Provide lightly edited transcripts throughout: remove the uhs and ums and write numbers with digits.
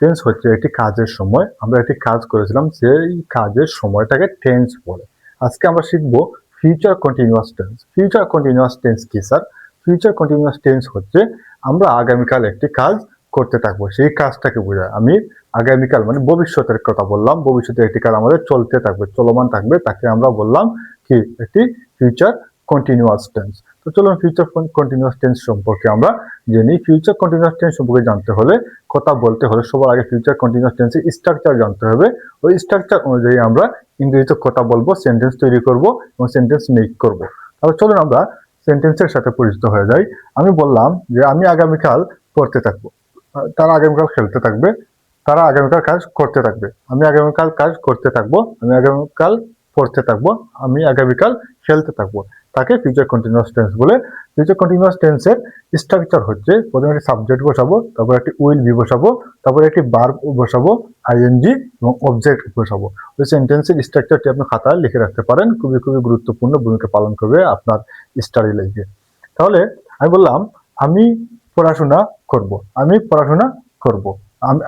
Tense হচ্ছে একটি কাজের সময়, আমরা একটি কাজ করেছিলাম সেই কাজের সময়টাকে টেন্স বলে। আজকে আমরা শিখবো future continuous tense. Future continuous tense কি স্যার? ফিউচার কন্টিনিউয়াস টেন্স হচ্ছে আমরা আগামীকাল একটি কাজ করতে থাকবো, সেই কাজটাকে বোঝায়। আমি আগামীকাল মানে ভবিষ্যতের কথা বললাম, ভবিষ্যতে একটি কাজ আমাদের চলতে থাকবে, চলমান থাকবে, তাকে আমরা বললাম কি একটি ফিউচার কন্টিনিউয়াস টেন্স। তো চলুন ফিউচার কন্টিনিউয়াস টেন্স সম্পর্কে আমরা জেনে। ফিউচার কন্টিনিউয়াস টেন্স সম্পর্কে জানতে হলে, কথা বলতে হলে সবার আগে ফিউচার কন্টিনিউয়াস টেন্সের স্ট্রাকচার জানতে হবে। ওই স্ট্রাকচার অনুযায়ী আমরা ইংরেজিতে কথা বলবো, সেন্টেন্স তৈরি করব এবং সেন্টেন্স মেক করব। তাহলে চলুন আমরা সেন্টেন্সের সাথে পরিচিত হয়ে যাই। আমি বললাম যে আমি আগামীকাল পড়তে থাকবো, তারা আগামীকাল খেলতে থাকবে, তারা আগামীকাল কাজ করতে থাকবে, আমি আগামীকাল কাজ করতে থাকবো, আমি আগামীকাল পড়তে থাকবো, আমি আগামীকাল খেলতে থাকবো, তাকে ফিউচার কন্টিনিউয়াস টেন্স বলে। ফিউচার কন্টিনিউয়াস টেন্সের স্ট্রাকচার হচ্ছে প্রথমে একটি সাবজেক্ট বসাবো, তারপর একটি উইল বি বসাবো, তারপর একটি ভার্ব বসাবো, আইএনজি এবং অবজেক্ট বসাবো। ওই সেন্টেন্সের স্ট্রাকচারটি আপনি খাতায় লিখে রাখতে পারেন, খুবই খুবই গুরুত্বপূর্ণ ভূমিকা পালন করবে আপনার স্টাডি লাইফে। তাহলে আমি বললাম আমি পড়াশোনা করব, আমি পড়াশোনা করব,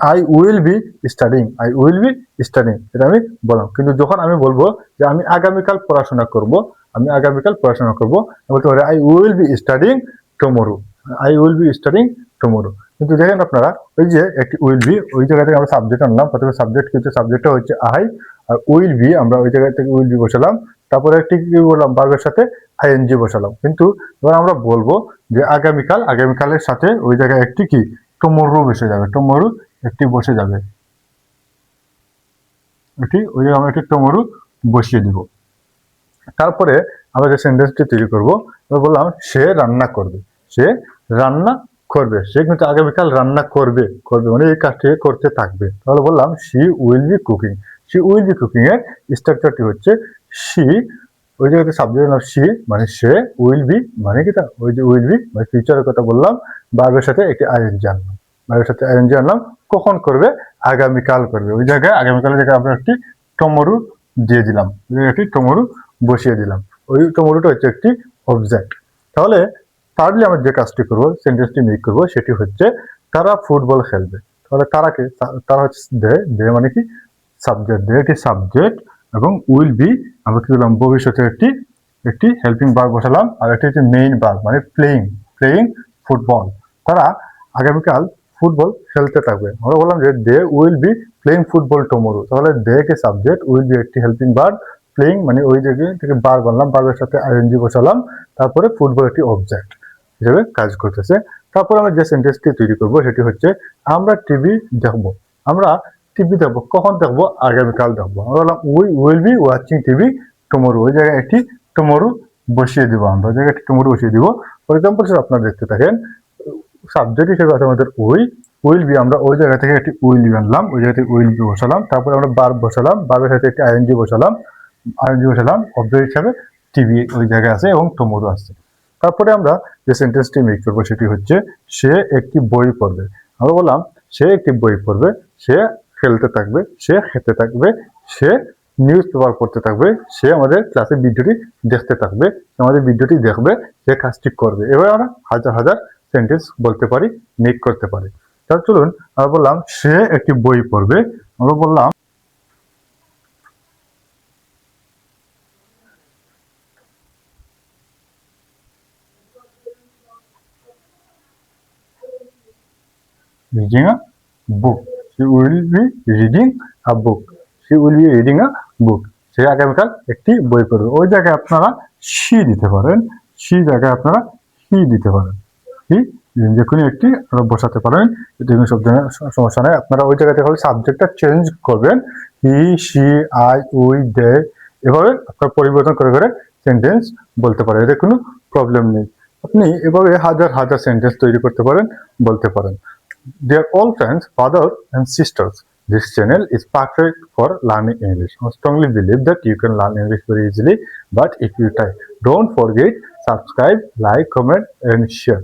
I will be studying, I will be studying, এটা আমি বললাম। কিন্তু যখন আমি বলবো যে আমি আগামীকাল পড়াশোনা করব, আমি আগামীকাল পড়াশোনা করবো, বলতে পারি I will be studying tomorrow, I will be studying tomorrow. কিন্তু দেখেন আপনারা ওই যে একটি উইল বি, ওই জায়গা থেকে আমরা সাবজেক্ট আনলাম, প্রথমে সাবজেক্ট কিন্তু সাবজেক্টটা হচ্ছে আই, আর উইল বি আমরা ওই জায়গা থেকে উইল বি বসালাম, তারপরে একটি কি বললাম ভার্বের সাথে আইএনজি বসালাম। কিন্তু এবার আমরা বলবো যে আগামীকাল, আগামীকালের সাথে ওই জায়গায় একটি কি টুমরো বসে যাবে, টুমরো একটি বসে যাবে, এটি ওই জায়গায় আমরা একটি টুমরো বসিয়ে দিব। তারপরে আমরা যে সেন্টেন্সটি তৈরি করবো, বললাম সে রান্না করবে, সে রান্না করবে, সে কিন্তু আগামীকাল রান্না করবে, করবে মানে এই কাজটি করতে থাকবে। তাহলে বললাম she will be cooking, she will be cooking এর স্ট্রাকচারটি হচ্ছে শি, ওই জায়গাতে সাবজেক্টের নাম শি মানে সে, উইল বি মানে কি তা ওই যে উইল বি মানে ফিউচারের কথা বললাম, ভার্বের সাথে একটি আইএনজি আনলাম, ভার্বের সাথে আইএনজি আনলাম, কখন করবে? আগামীকাল করবে। ওই জায়গায় আগামীকালের জায়গায় আমরা একটি টুমরো দিয়ে দিলাম, একটি টুমরো বসিয়ে দিলাম, ওই টুমরোটা হচ্ছে একটি অবজেক্ট। তাহলে থার্ডলি আমরা যে কাজটি করবো, সেন্টেন্সটি মেক করবো, সেটি হচ্ছে তারা ফুটবল খেলবে। তাহলে তারাকে, তারা হচ্ছে দে, দে মানে কি সাবজেক্ট, দে একটি সাবজেক্ট এবং উইল বি আমরা কি করলাম ভবিষ্যতে একটি একটি হেল্পিং ভার্ব বসালাম, আর একটি হচ্ছে মেইন ভার্ব মানে প্লেইং, প্লেইং ফুটবল। তারা আগামীকাল ফুটবল খেলতে থাকবে। আমরা বললাম যে they will be playing football tomorrow. তাহলে দে কে সাবজেক্ট, উইল বি একটি হেল্পিং ভার্ব, প্লেইং মানে ওই জায়গায় থেকে বার বানলাম, বারের সাথে আইএনজি বসালাম, তারপরে ফুটবল একটি অবজেক্ট হিসেবে কাজ করতেছে। তারপর আমরা যে সেন্টেন্সটি তৈরি করব সেটি হচ্ছে আমরা টিভি দেখবো, আমরা টিভি দেখবো, কখন দেখবো? আগামীকাল দেখবো। আমরা বললাম we will be watching TV tomorrow, ওই জায়গায় একটি টুমরো বসিয়ে দিব, আমরা ওই জায়গায় একটি টুমরো বসিয়ে দিব। ফর এক্সাম্পল আপনারা দেখতে থাকেন, সাবজেক্ট হিসেবে আছে আমাদের উইল বি, আমরা ওই জায়গা থেকে একটি উইল বি আনলাম, ওই জায়গা থেকে উইল বি বসালাম, তারপরে আমরা ভার্ব বসালাম, ভার্বের সাথে একটি আইএনজি বসালাম, আইএনজি বসালাম, অবজেক্ট হিসাবে টিভি ওই জায়গায় আছে এবং টুমরো আছে। তারপরে আমরা যে সেন্টেন্সটি মেক করবো সেটি হচ্ছে সে একটি বই পড়বে। আমরা বললাম সে একটি বই পড়বে, সে খেলতে থাকবে, সে খেতে থাকবে, সে নিউজ পেপার পড়তে থাকবে, সে আমাদের ক্লাসে ভিডিওটি দেখতে থাকবে, আমাদের ভিডিওটি দেখবে, সে কাজটি করবে। এবার আমরা হাজার হাজার সেন্টেন্স বলতে পারি, মেক করতে পারি। তাহলে চলুন আমরা বললাম সে একটি বই পড়বে, আমরা বললাম reading a book, she will be reading a book, she will be reading a book, সে আগামীকাল একটি বই পড়বে। ওই জায়গায় আপনারা she দিতে পারেন, she জায়গায় আপনারা he দিতে পারেন, he যে কোনো একটি বসাতে পারেন, এতে কোনো সমস্যা নেই। আপনারা ওই জায়গাতে হলে সাবজেক্টটা চেঞ্জ করবেন, হি, she, I, we, they, এভাবে আপনারা পরিবর্তন করে করে সেন্টেন্স বলতে পারেন, এতে কোনো প্রবলেম নেই। আপনি এভাবে হাজার হাজার সেন্টেন্স তৈরি করতে পারেন, বলতে পারেন। Dear all friends, father and sisters, this channel is perfect for learning English. I strongly believe that you can learn English very easily, but if you try, don't forget subscribe, like, comment and share.